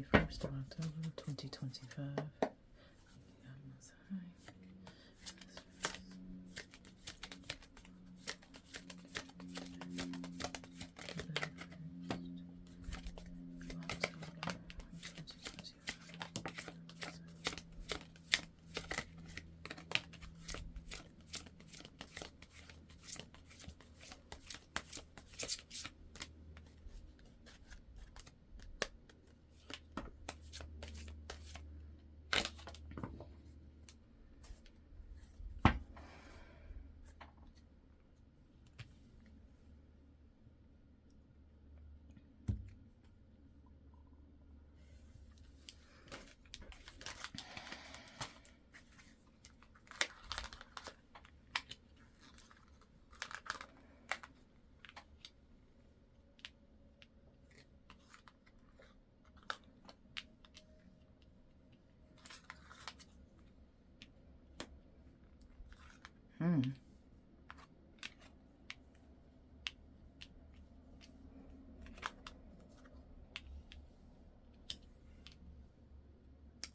31st of October, 2025.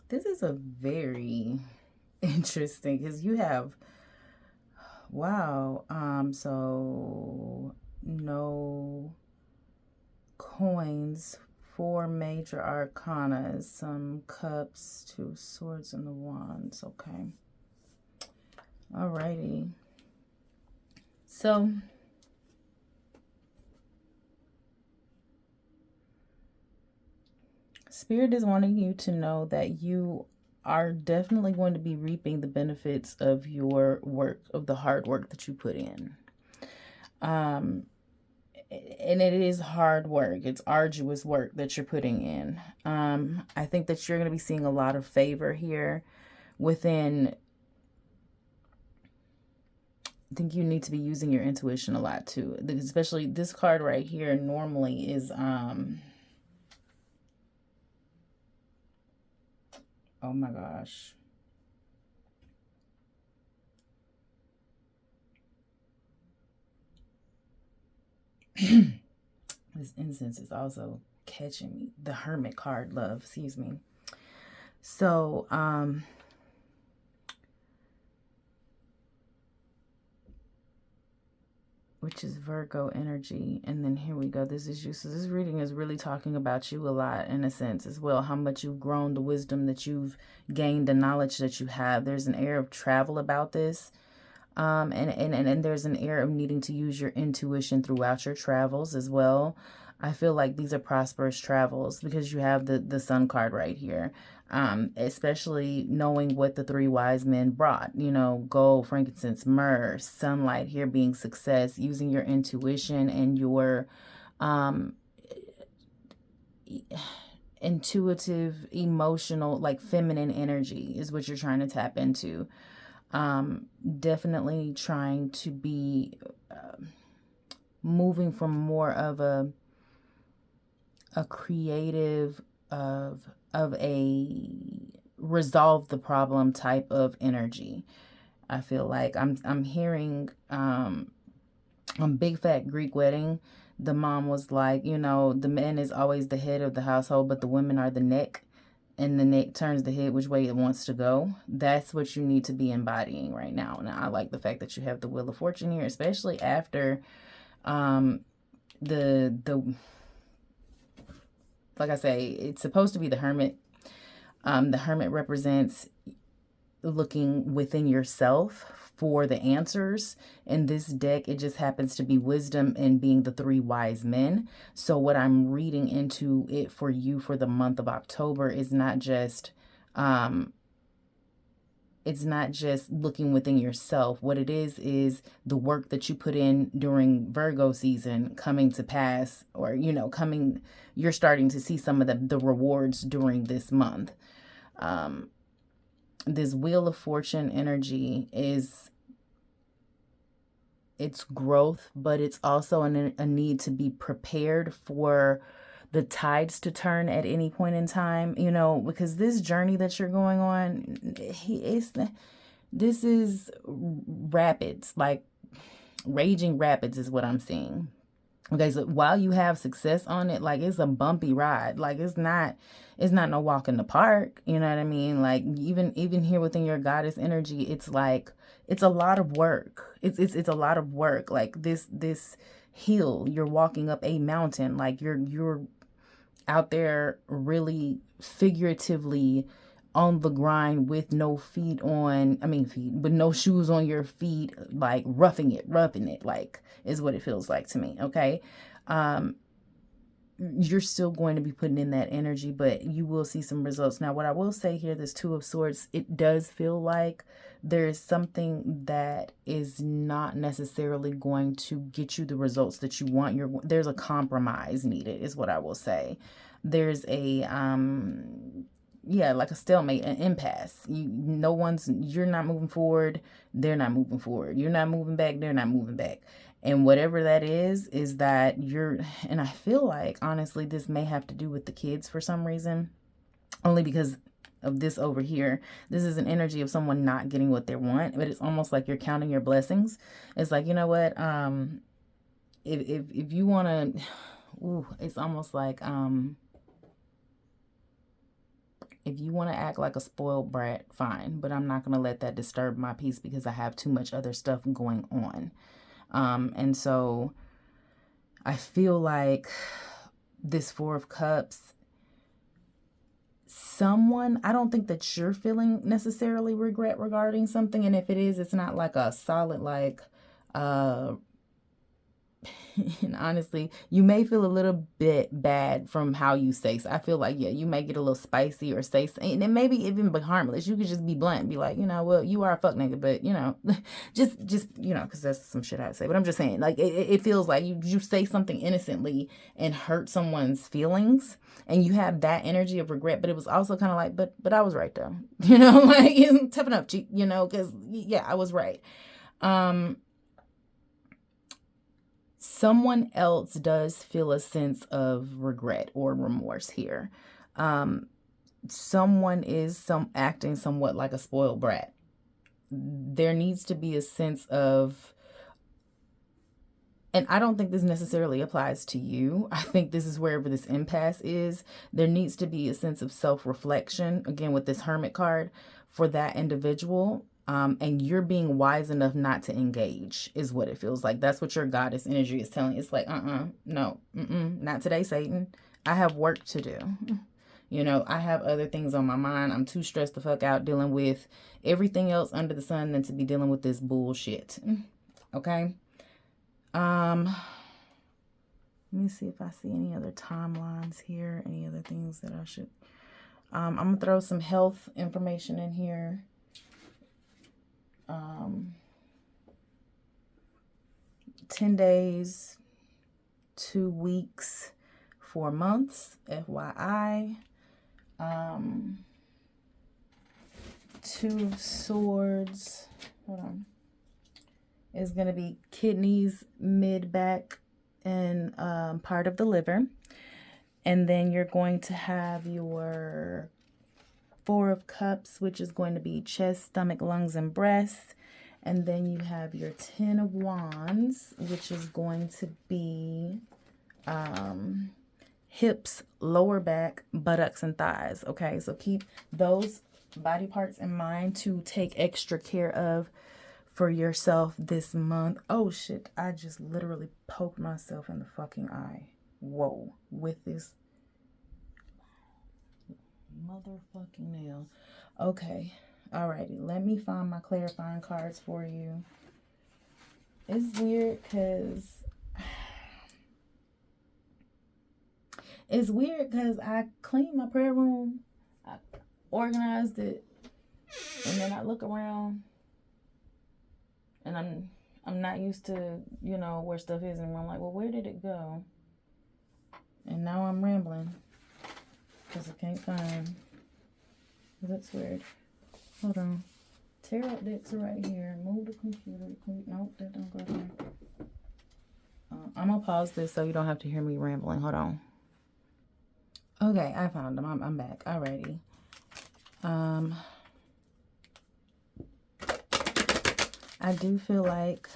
This is a very interesting, because you have, wow, so no coins, 4 major arcanas, some cups, 2 swords, and the wands. Okay. Alrighty. So Spirit is wanting you to know that you are definitely going to be reaping the benefits of your work, of the hard work that you put in. And it is hard work. It's arduous work that you're putting in. I think that you're going to be seeing a lot of favor here within. I think you need to be using your intuition a lot too. Especially this card right here normally is, oh my gosh. This incense is also catching me. The Hermit card, love, excuse me. So, which is Virgo energy. And then here we go. This is you. So this reading is really talking about you a lot in a sense as well. How much you've grown, the wisdom that you've gained, the knowledge that you have. There's an air of travel about this. And there's an air of needing to use your intuition throughout your travels as well. I feel like these are prosperous travels because you have the sun card right here. Especially knowing what the 3 wise men brought, you know, gold, frankincense, myrrh, sunlight here being success, using your intuition and your intuitive, emotional, like feminine energy is what you're trying to tap into. Definitely trying to be moving from more of a creative of a resolve the problem type of energy. I feel like I'm hearing on Big Fat Greek Wedding, the mom was like, you know, the man is always the head of the household, but the women are the neck. And the neck turns the head which way it wants to go. That's what you need to be embodying right now. And I like the fact that you have the Wheel of Fortune here, especially after like I say, it's supposed to be the Hermit. The Hermit represents looking within yourself for the answers. In this deck, it just happens to be wisdom and being the 3 wise men. So what I'm reading into it for you for the month of October is not just it's not just looking within yourself. What it is the work that you put in during Virgo season coming to pass, or, you know, you're starting to see some of the rewards during this month. This Wheel of Fortune energy it's growth, but it's also a need to be prepared for the tides to turn at any point in time, you know, because this journey that you're going on, this is rapids, like raging rapids is what I'm seeing. Okay, so while you have success on it, like it's a bumpy ride. Like it's not no walk in the park. You know what I mean? Like even here within your goddess energy, it's like it's a lot of work. It's a lot of work. Like this hill, you're walking up a mountain. Like you're out there really figuratively on the grind with no feet on, I mean feet, but no shoes on your feet, like roughing it, like is what it feels like to me. Okay. You're still going to be putting in that energy, but you will see some results. Now, what I will say here, this Two of Swords, it does feel like there's something that is not necessarily going to get you the results that you want. There's a compromise needed, is what I will say. There's a yeah, like a stalemate, an impasse. You're not moving forward, they're not moving forward. You're not moving back, they're not moving back. And whatever that is that and I feel like, honestly, this may have to do with the kids for some reason, only because of this over here. This is an energy of someone not getting what they want, but it's almost like you're counting your blessings. It's like, you know what? If you want to, it's almost like, if you want to act like a spoiled brat, fine, but I'm not going to let that disturb my peace because I have too much other stuff going on. And so I feel like this Four of Cups, I don't think that you're feeling necessarily regret regarding something. And if it is, it's not like a solid, like, and honestly, you may feel a little bit bad from how you say. So I feel like, yeah, you may get a little spicy or say, and it may be even be harmless. You could just be blunt and be like, well, you are a fuck nigga, but just because that's some shit I'd say. But I'm just saying, like, it feels like you say something innocently and hurt someone's feelings, and you have that energy of regret. But it was also kind of like, but I was right though, like tough enough, because yeah, I was right. Someone else does feel a sense of regret or remorse here. Someone is acting somewhat like a spoiled brat. There needs to be a sense of, and I don't think this necessarily applies to you. I think this is wherever this impasse is. There needs to be a sense of self-reflection, again, with this Hermit card, for that individual. And you're being wise enough not to engage, is what it feels like. That's what your goddess energy is telling. It's like, no, not today, Satan. I have work to do. I have other things on my mind. I'm too stressed the fuck out dealing with everything else under the sun than to be dealing with this bullshit. Okay? Let me see if I see any other timelines here, any other things that I should. I'm going to throw some health information in here. 10 days, 2 weeks, 4 months, FYI. 2 of Swords, hold on, is going to be kidneys, mid back, and part of the liver. And then you're going to have your 4 of Cups, which is going to be chest, stomach, lungs, and breast. And then you have your 10 of Wands, which is going to be hips, lower back, buttocks, and thighs. Okay, so keep those body parts in mind to take extra care of for yourself this month. Oh, shit. I just literally poked myself in the fucking eye. Whoa. With this motherfucking nail. Okay. Alrighty. Let me find my clarifying cards for you. It's weird because I cleaned my prayer room. I organized it. And then I look around and I'm not used to, where stuff is, and I'm like, well, where did it go? And now I'm rambling because I can't find. That's weird. Hold on. Tarot decks are right here. Move the computer. Nope, that don't go there. I'm gonna pause this so you don't have to hear me rambling. Hold on. Okay, I found them. I'm back. Alrighty. I do feel like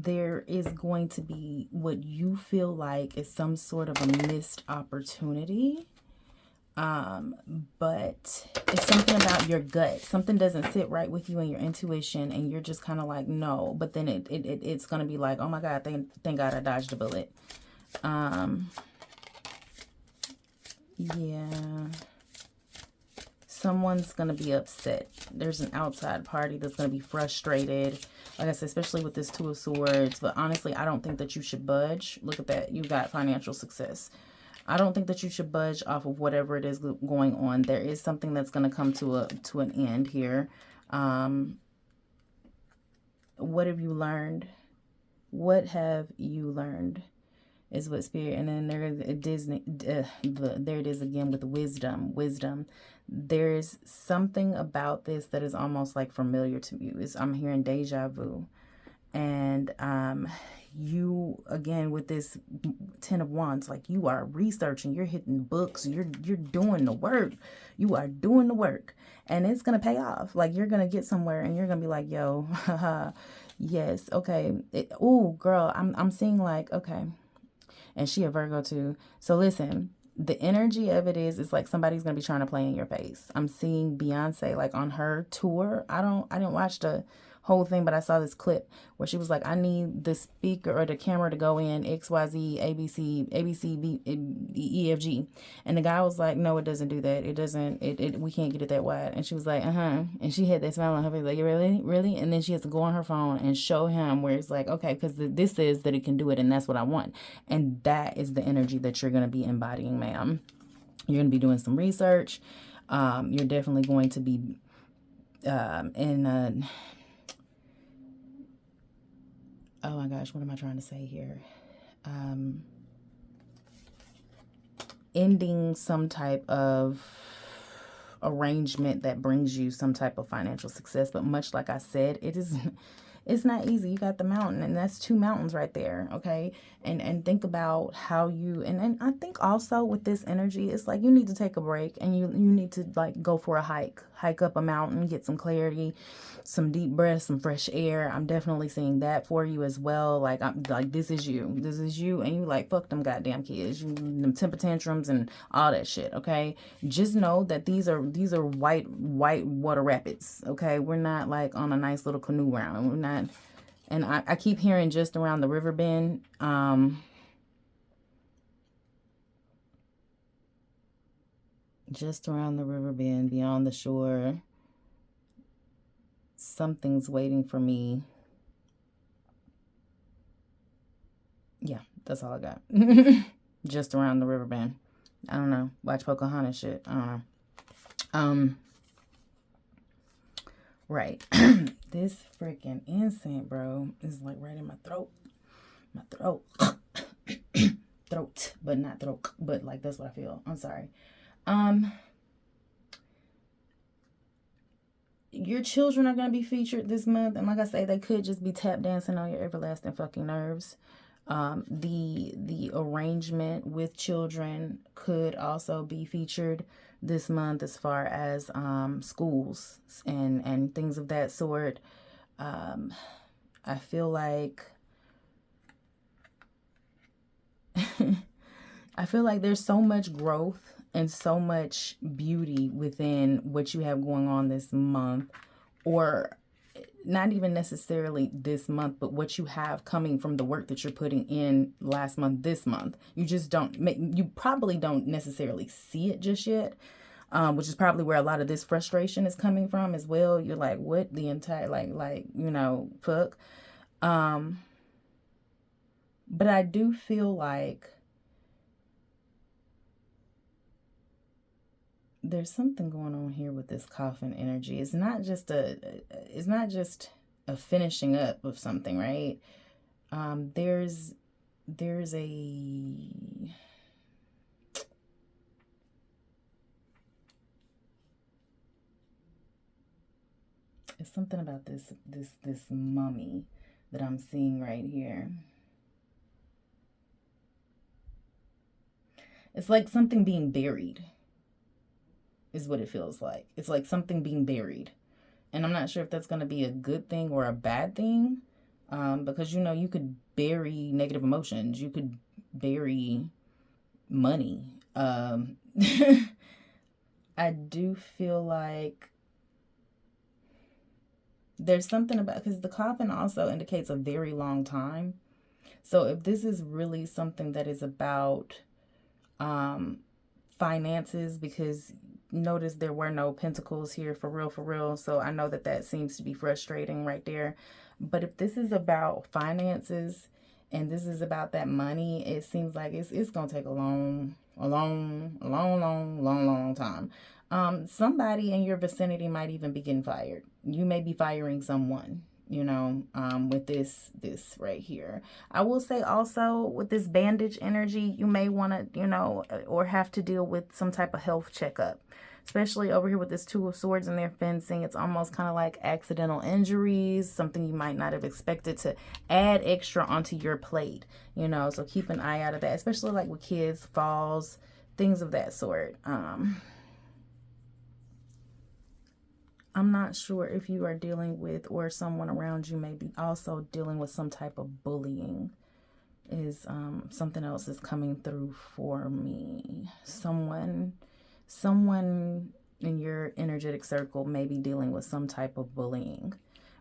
there is going to be what you feel like is some sort of a missed opportunity. But it's something about your gut. Something doesn't sit right with you and your intuition, and you're just kind of like, no. But then it's going to be like, oh my God, thank God I dodged a bullet. Yeah. Someone's going to be upset. There's an outside party that's going to be frustrated. Like I said, especially with this Two of Swords. But honestly, I don't think that you should budge. Look at that. You got financial success. I don't think that you should budge off of whatever it is going on. There is something that's going to come to an end here. What have you learned? What have you learned? Is what Spirit, and then there it is again with wisdom. There's something about this that is almost like familiar to you. I'm hearing deja vu. And you, again, with this Ten of Wands, like you are researching, you're hitting books, you're doing the work. You are doing the work, and it's gonna pay off. Like you're gonna get somewhere, and you're gonna be like, yo, haha, yes, okay. Oh, girl, I'm seeing like, okay, and she a Virgo too. So listen. The energy of it is, it's like somebody's gonna be trying to play in your face. I'm seeing Beyonce like on her tour. I didn't watch the whole thing, but I saw this clip where she was like, I need the speaker or the camera to go in XYZ ABC B E F G, and the guy was like, no, it doesn't do that. It doesn't. We can't get it that wide. And she was like, and she had that smile on her face like, really, and then she has to go on her phone and show him where it's like, okay, because this says that it can do it, and that's what I want, and that is the energy that you're gonna be embodying, ma'am. You're gonna be doing some research. You're definitely going to be oh my gosh, what am I trying to say here? Ending some type of arrangement that brings you some type of financial success. But much like I said, it's not easy. You got the mountain, and that's 2 mountains right there, okay? And think about how you, and I think also with this energy, it's like you need to take a break, and you need to like go for a hike up a mountain, get some clarity, some deep breaths, some fresh air. I'm definitely seeing that for you as well. Like, I'm like, this is you, and you like, fuck them goddamn kids, them temper tantrums and all that shit, okay? Just know that these are white water rapids, okay? We're not like on a nice little canoe round. We're not. And I keep hearing just around the river bend. Just around the river bend, beyond the shore. Something's waiting for me. Yeah, that's all I got. Just around the river bend. I don't know. Watch Pocahontas shit. I don't know. Right. This freaking incense, bro, is like right in my throat. My throat. Throat, but not throat. But like that's what I feel. I'm sorry. Your children are going to be featured this month. And like I say, they could just be tap dancing on your everlasting fucking nerves. The arrangement with children could also be featured this month as far as schools and things of that sort. I feel like there's so much growth and so much beauty within what you have going on this month, or not even necessarily this month, but what you have coming from the work that you're putting in last month, this month. You probably don't necessarily see it just yet, which is probably where a lot of this frustration is coming from as well. You're like, what the entire, fuck. But I do feel like there's something going on here with this coffin energy. It's not just a finishing up of something, right? There's it's something about this mummy that I'm seeing right here. It's like something being buried is what it feels like. It's like something being buried. And I'm not sure if that's going to be a good thing or a bad thing. Because, you know, you could bury negative emotions. You could bury money. I do feel like there's something about, because the coffin also indicates a very long time. So if this is really something that is about finances, because notice there were no pentacles here, for real. So I know that that seems to be frustrating right there. But if this is about finances and this is about that money, it seems like it's gonna take a long time. Somebody in your vicinity might even be getting fired. You may be firing someone, you know, with this right here. I will say also with this bandage energy, you may want to, you know, or have to deal with some type of health checkup. Especially over here with this Two of Swords and their fencing, it's almost kind of like accidental injuries, something you might not have expected to add extra onto your plate, you know, so keep an eye out of that, especially like with kids, falls, things of that sort. I'm not sure if you are dealing with, or someone around you may be also dealing with some type of bullying, is something else is coming through for me. Someone in your energetic circle may be dealing with some type of bullying,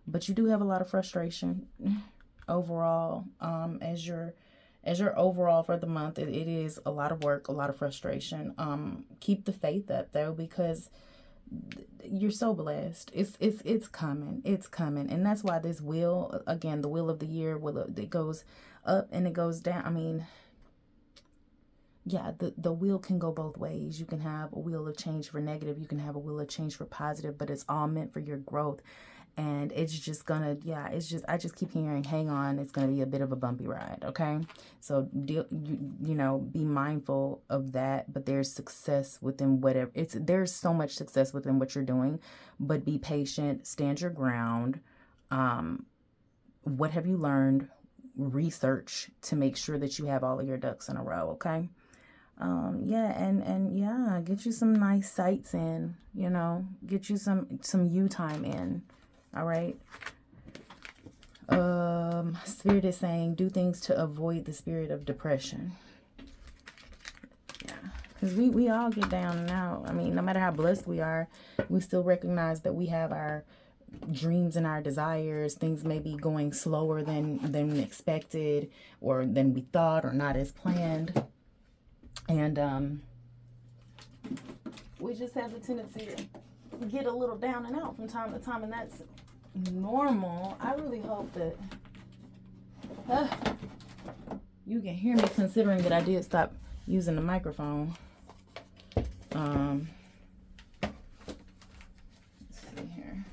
but you do have a lot of frustration overall. As your overall for the month, it is a lot of work, a lot of frustration. Keep the faith up though, because you're so blessed. It's coming, and that's why this wheel, again, the wheel of the year, it goes up and it goes down. I mean, yeah, the wheel can go both ways. You can have a wheel of change for negative. You can have a wheel of change for positive, but it's all meant for your growth. And it's just gonna, yeah, I just keep hearing, hang on, it's gonna be a bit of a bumpy ride, okay? So, you know, be mindful of that, but there's success within whatever, there's so much success within what you're doing, but be patient, stand your ground. What have you learned? Research to make sure that you have all of your ducks in a row, okay? Yeah, and yeah, get you some nice sights in, you know, get you some you time in. All right. Spirit is saying do things to avoid the spirit of depression. Yeah, because we all get down and out. I mean, no matter how blessed we are, we still recognize that we have our dreams and our desires. Things may be going slower than expected, or than we thought, or not as planned. And we just have the tendency to get a little down and out from time to time, and that's normal. I really hope that you can hear me, considering that I did stop using the microphone. Let's see here.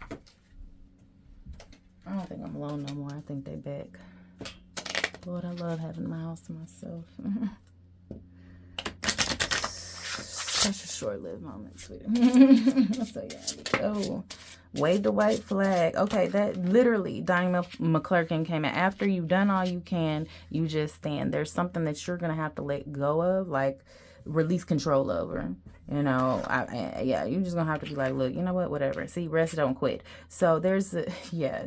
I don't think I'm alone no more. I think they back. Lord, I love having my house to myself. Such a short-lived moment, sweetie. So yeah, go. Wave the white flag. Okay, that literally, Diamond McClurkin came in. After you've done all you can, you just stand. There's something that you're going to have to let go of, like release control over. You know, yeah, you're just going to have to be like, look, you know what, whatever. See, rest, don't quit. So there's, yeah,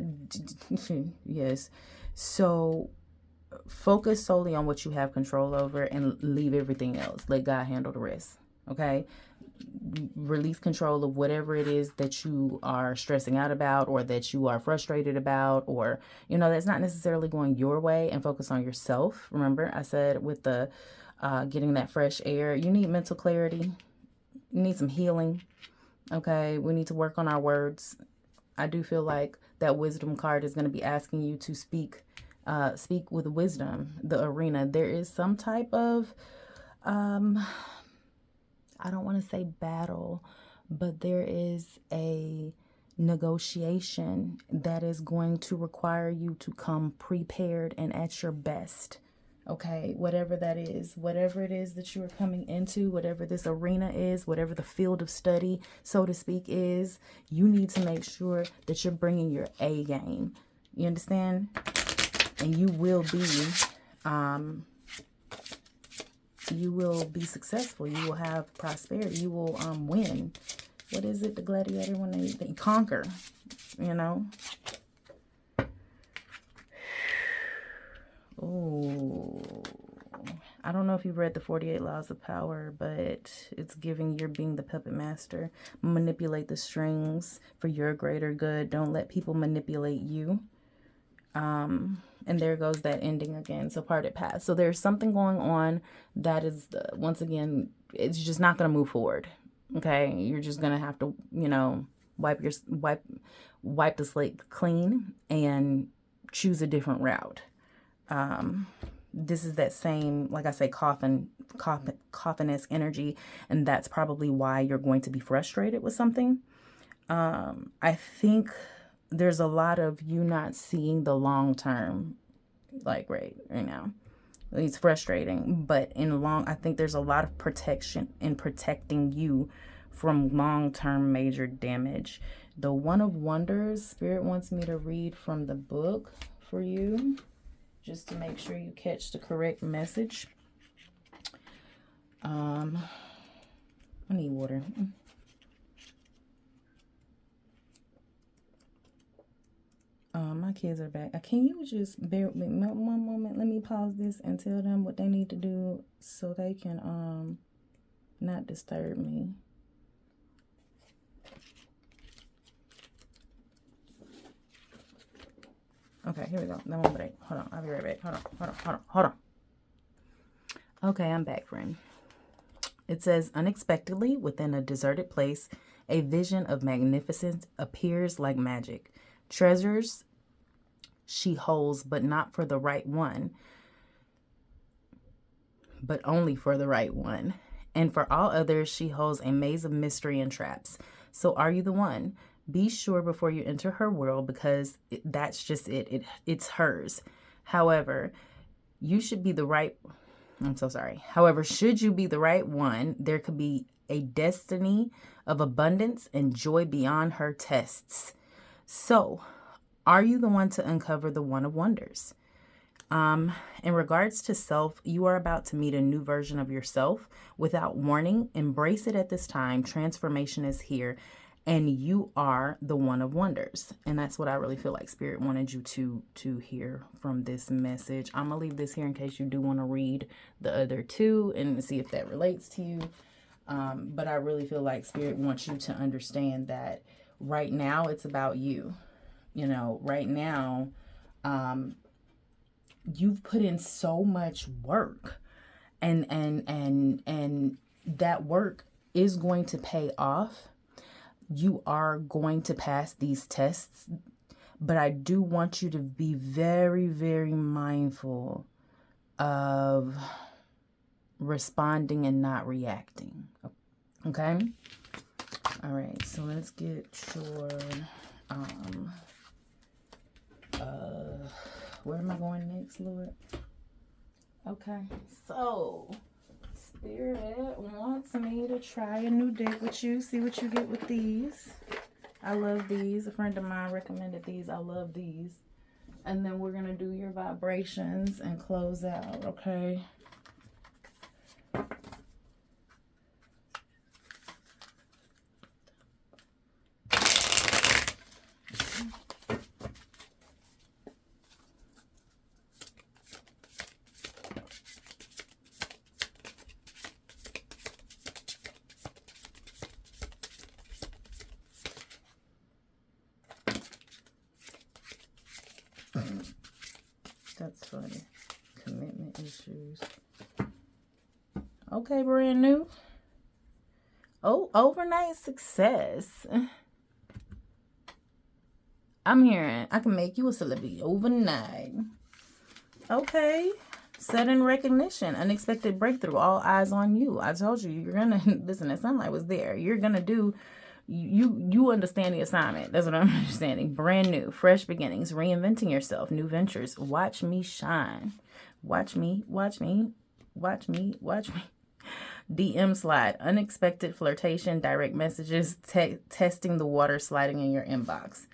yes. So focus solely on what you have control over and leave everything else. Let God handle the rest. Okay, release control of whatever it is that you are stressing out about, or that you are frustrated about, or, you know, that's not necessarily going your way, and focus on yourself. Remember, I said with the getting that fresh air, you need mental clarity. You need some healing. Okay, we need to work on our words. I do feel like that wisdom card is going to be asking you to speak with wisdom. The arena, there is some type of I don't want to say battle, but there is a negotiation that is going to require you to come prepared and at your best. Okay, whatever that is, whatever it is that you are coming into, whatever this arena is, whatever the field of study, so to speak, is, you need to make sure that you're bringing your A game. You understand? And you will be successful. You will have prosperity. You will win. What is it, the gladiator, when they conquer, you know? Oh, I don't know if you've read the 48 Laws of Power, but it's giving you're being the puppet master. Manipulate the strings for your greater good. Don't let people manipulate you. And there goes that ending again. So parted paths. So there's something going on that is, once again, it's just not going to move forward. Okay, you're just going to have to, you know, wipe the slate clean and choose a different route. This is that same, like I say, coffin-esque energy, and that's probably why you're going to be frustrated with something. I think there's a lot of you not seeing the long term, like right now. It's frustrating, but I think there's a lot of protection in protecting you from long-term major damage. The One of Wonders, Spirit wants me to read from the book for you, just to make sure you catch the correct message. I need water. My kids are back. Can you just bear with me one moment? Let me pause this and tell them what they need to do so they can not disturb me. Okay, here we go. That one break. Hold on, I'll be right back. Hold on. Okay, I'm back, friend. It says, unexpectedly, within a deserted place, a vision of magnificence appears like magic. Treasures she holds, but not for the right one, but only for the right one. And for all others, she holds a maze of mystery and traps. So are you the one? Be sure before you enter her world, because that's just it. It's hers. However, you should be the right... I'm so sorry. However, should you be the right one, there could be a destiny of abundance and joy beyond her tests. So, are you the one to uncover the One of Wonders? In regards to self, you are about to meet a new version of yourself. Without warning, embrace it at this time. Transformation is here, and you are the One of Wonders. And that's what I really feel like Spirit wanted you to hear from this message. I'm gonna leave this here in case you do want to read the other two and see if that relates to you. But I really feel like Spirit wants you to understand that right now it's about you. You know, right now, you've put in so much work, and that work is going to pay off. You are going to pass these tests, but I do want you to be very, very mindful of responding and not reacting. Okay? All right, so let's get your, where am I going next, Lord? Okay, so Spirit wants me to try a new deck with you, see what you get with these. I love these. A friend of mine recommended these. I love these. And then we're going to do your vibrations and close out, okay? That's funny. Commitment issues. Okay, brand new. Oh, overnight success. I'm hearing I can make you a celebrity overnight. Okay. Sudden recognition. Unexpected breakthrough. All eyes on you. I told you, you're going to... Listen, that sunlight was there. You're going to do... You understand the assignment. That's what I'm understanding. Brand new, fresh beginnings, reinventing yourself, new ventures. Watch me shine. Watch me. DM slide, unexpected flirtation, direct messages, testing the water, sliding in your inbox.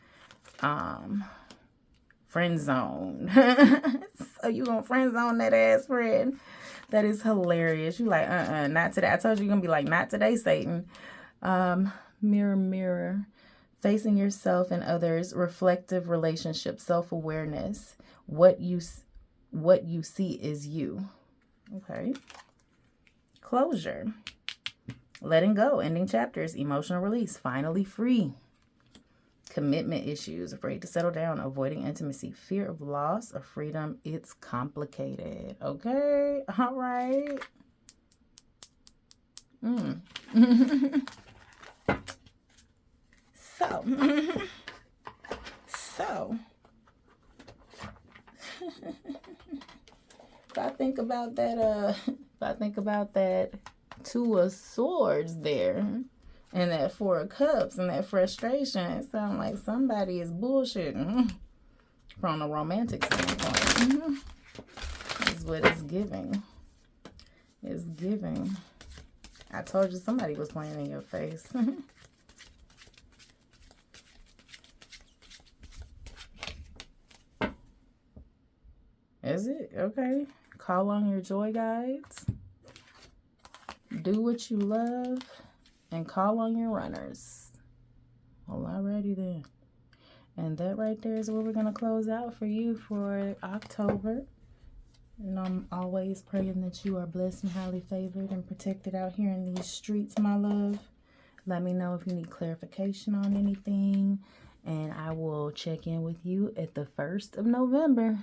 Friend zone. So you gonna friend zone that ass friend? That is hilarious. You like, not today. I told you you're gonna be like, not today, Satan. Mirror, mirror, facing yourself and others, reflective relationship, self-awareness, what you what you see is you. Okay. Closure. Letting go, ending chapters, emotional release, finally free. Commitment issues, afraid to settle down, avoiding intimacy, fear of loss of freedom. It's complicated. Okay, all right. So, if I think about that, Two of Swords there, and that Four of Cups, and that frustration, it sounds like somebody is bullshitting from a romantic standpoint. Is what it's giving. It's giving. I told you somebody was playing in your face. Is it? Okay. Call on your joy guides. Do what you love. And call on your runners. Well, alrighty then. And that right there is where we're going to close out for you for October. And I'm always praying that you are blessed and highly favored and protected out here in these streets, my love. Let me know if you need clarification on anything. And I will check in with you at the 1st of November.